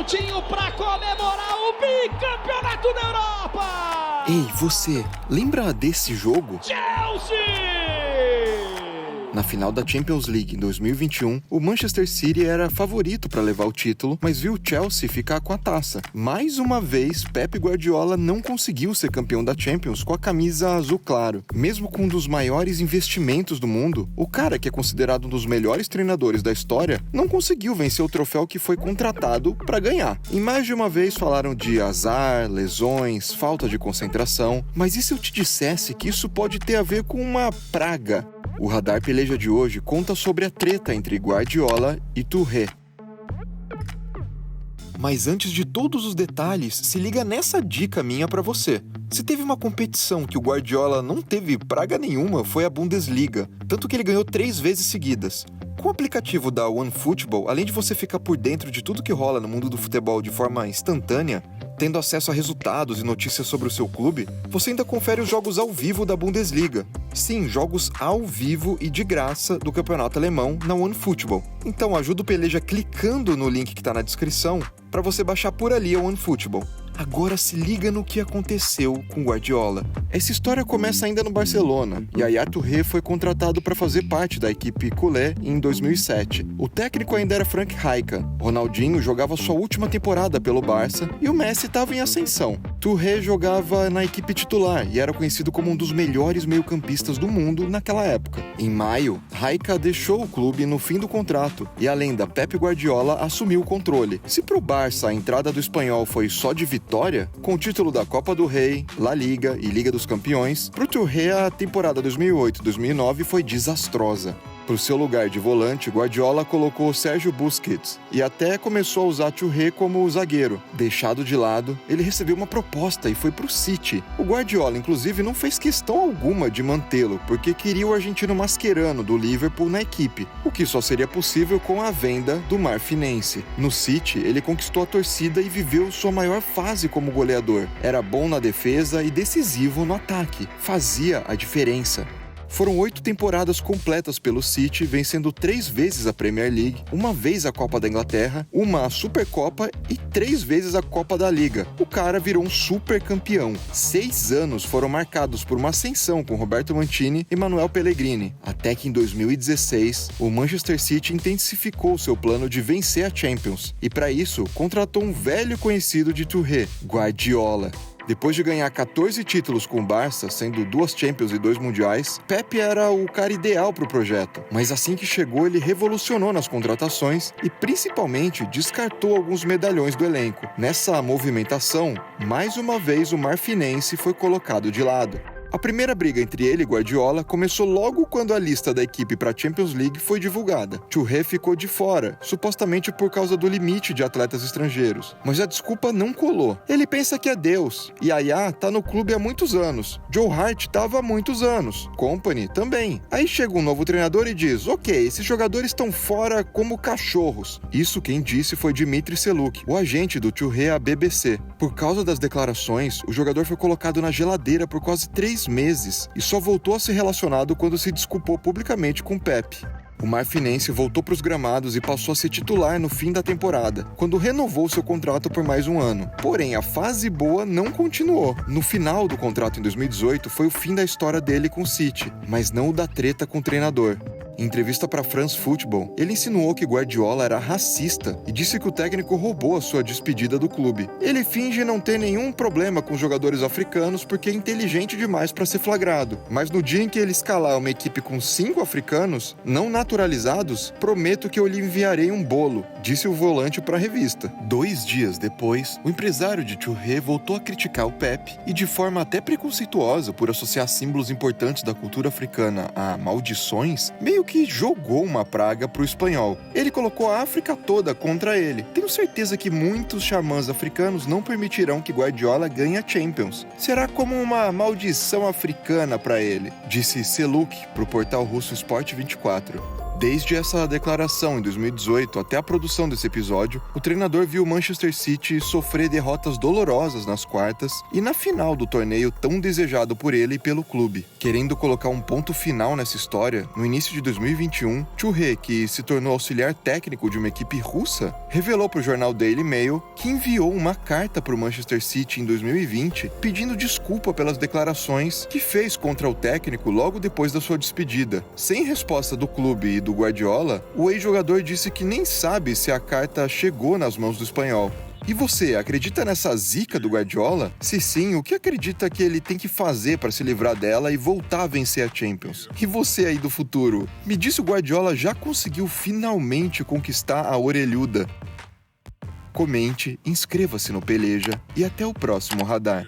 Coutinho para comemorar o bicampeonato da Europa! Ei, você, lembra desse jogo? Chelsea! Na final da Champions League em 2021, o Manchester City era favorito para levar o título, mas viu o Chelsea ficar com a taça. Mais uma vez, Pep Guardiola não conseguiu ser campeão da Champions com a camisa azul claro. Mesmo com um dos maiores investimentos do mundo, o cara que é considerado um dos melhores treinadores da história não conseguiu vencer o troféu que foi contratado para ganhar. E mais de uma vez falaram de azar, lesões, falta de concentração, mas e se eu te dissesse que isso pode ter a ver com uma praga? O Radar Peleja de hoje conta sobre a treta entre Guardiola e Touré. Mas antes de todos os detalhes, se liga nessa dica minha pra você. Se teve uma competição que o Guardiola não teve praga nenhuma, foi a Bundesliga, tanto que ele ganhou 3 vezes seguidas. Com o aplicativo da OneFootball, além de você ficar por dentro de tudo que rola no mundo do futebol de forma instantânea, tendo acesso a resultados e notícias sobre o seu clube, você ainda confere os jogos ao vivo da Bundesliga. Sim, jogos ao vivo e de graça do campeonato alemão na OneFootball. Então ajuda o Peleja clicando no link que está na descrição para você baixar por ali a OneFootball. Agora se liga no que aconteceu com Guardiola. Essa história começa ainda no Barcelona. Yaya Touré foi contratado para fazer parte da equipe culé em 2007. O técnico ainda era Frank Rijkaard. Ronaldinho jogava sua última temporada pelo Barça e o Messi estava em ascensão. Touré jogava na equipe titular e era conhecido como um dos melhores meio-campistas do mundo naquela época. Em maio, Rijkaard deixou o clube no fim do contrato e a lenda Pep Guardiola assumiu o controle. Se pro Barça a entrada do espanhol foi só de vitória, com o título da Copa do Rei, La Liga e Liga dos Campeões, pro Touré a temporada 2008-2009 foi desastrosa. Para o seu lugar de volante, Guardiola colocou Sérgio Busquets e até começou a usar Touré como zagueiro. Deixado de lado, ele recebeu uma proposta e foi para o City. O Guardiola, inclusive, não fez questão alguma de mantê-lo, porque queria o argentino Mascherano do Liverpool na equipe, o que só seria possível com a venda do Marfinense. No City, ele conquistou a torcida e viveu sua maior fase como goleador. Era bom na defesa e decisivo no ataque. Fazia a diferença. Foram 8 temporadas completas pelo City, vencendo 3 vezes a Premier League, 1 vez a Copa da Inglaterra, 1 a Supercopa e 3 vezes a Copa da Liga. O cara virou um super campeão. 6 anos foram marcados por uma ascensão com Roberto Mancini e Manuel Pellegrini, até que em 2016 o Manchester City intensificou seu plano de vencer a Champions e para isso contratou um velho conhecido de Touré, Guardiola. Depois de ganhar 14 títulos com o Barça, sendo 2 Champions e 2 Mundiais, Pep era o cara ideal para o projeto. Mas assim que chegou, ele revolucionou nas contratações e principalmente descartou alguns medalhões do elenco. Nessa movimentação, mais uma vez o Marfinense foi colocado de lado. A primeira briga entre ele e Guardiola começou logo quando a lista da equipe para a Champions League foi divulgada. Touré ficou de fora, supostamente por causa do limite de atletas estrangeiros. Mas a desculpa não colou. Ele pensa que é Deus. Yaya tá no clube há muitos anos. Joe Hart tava há muitos anos. Kompany também. Aí chega um novo treinador e diz: ok, esses jogadores estão fora como cachorros. Isso quem disse foi Dimitri Seluk, o agente do Touré à BBC. Por causa das declarações, o jogador foi colocado na geladeira por quase 3 meses e só voltou a ser relacionado quando se desculpou publicamente com Pep. O Marfinense voltou para os gramados e passou a ser titular no fim da temporada, quando renovou seu contrato por mais 1 ano. Porém, a fase boa não continuou. No final do contrato em 2018 foi o fim da história dele com o City, mas não o da treta com o treinador. Em entrevista para France Football, ele insinuou que Guardiola era racista e disse que o técnico roubou a sua despedida do clube. Ele finge não ter nenhum problema com os jogadores africanos porque é inteligente demais para ser flagrado. Mas no dia em que ele escalar uma equipe com 5 africanos, não naturalizados, prometo que eu lhe enviarei um bolo, disse o volante para a revista. 2 dias depois, o empresário de Touré voltou a criticar o Pep e, de forma até preconceituosa por associar símbolos importantes da cultura africana a maldições, meio que jogou uma praga pro espanhol. Ele colocou a África toda contra ele. Tenho certeza que muitos xamãs africanos não permitirão que Guardiola ganhe a Champions. Será como uma maldição africana para ele, disse Seluk pro portal russo Sport 24. Desde essa declaração em 2018 até a produção desse episódio, o treinador viu o Manchester City sofrer derrotas dolorosas nas quartas e na final do torneio tão desejado por ele e pelo clube. Querendo colocar um ponto final nessa história, no início de 2021, Churre, que se tornou auxiliar técnico de uma equipe russa, revelou para o jornal Daily Mail que enviou uma carta para o Manchester City em 2020 pedindo desculpa pelas declarações que fez contra o técnico logo depois da sua despedida. Sem resposta do clube e do Guardiola, o ex-jogador disse que nem sabe se a carta chegou nas mãos do espanhol. E você, acredita nessa zica do Guardiola? Se sim, o que acredita que ele tem que fazer para se livrar dela e voltar a vencer a Champions? E você aí do futuro, me diz se o Guardiola já conseguiu finalmente conquistar a orelhuda? Comente, inscreva-se no Peleja e até o próximo Radar.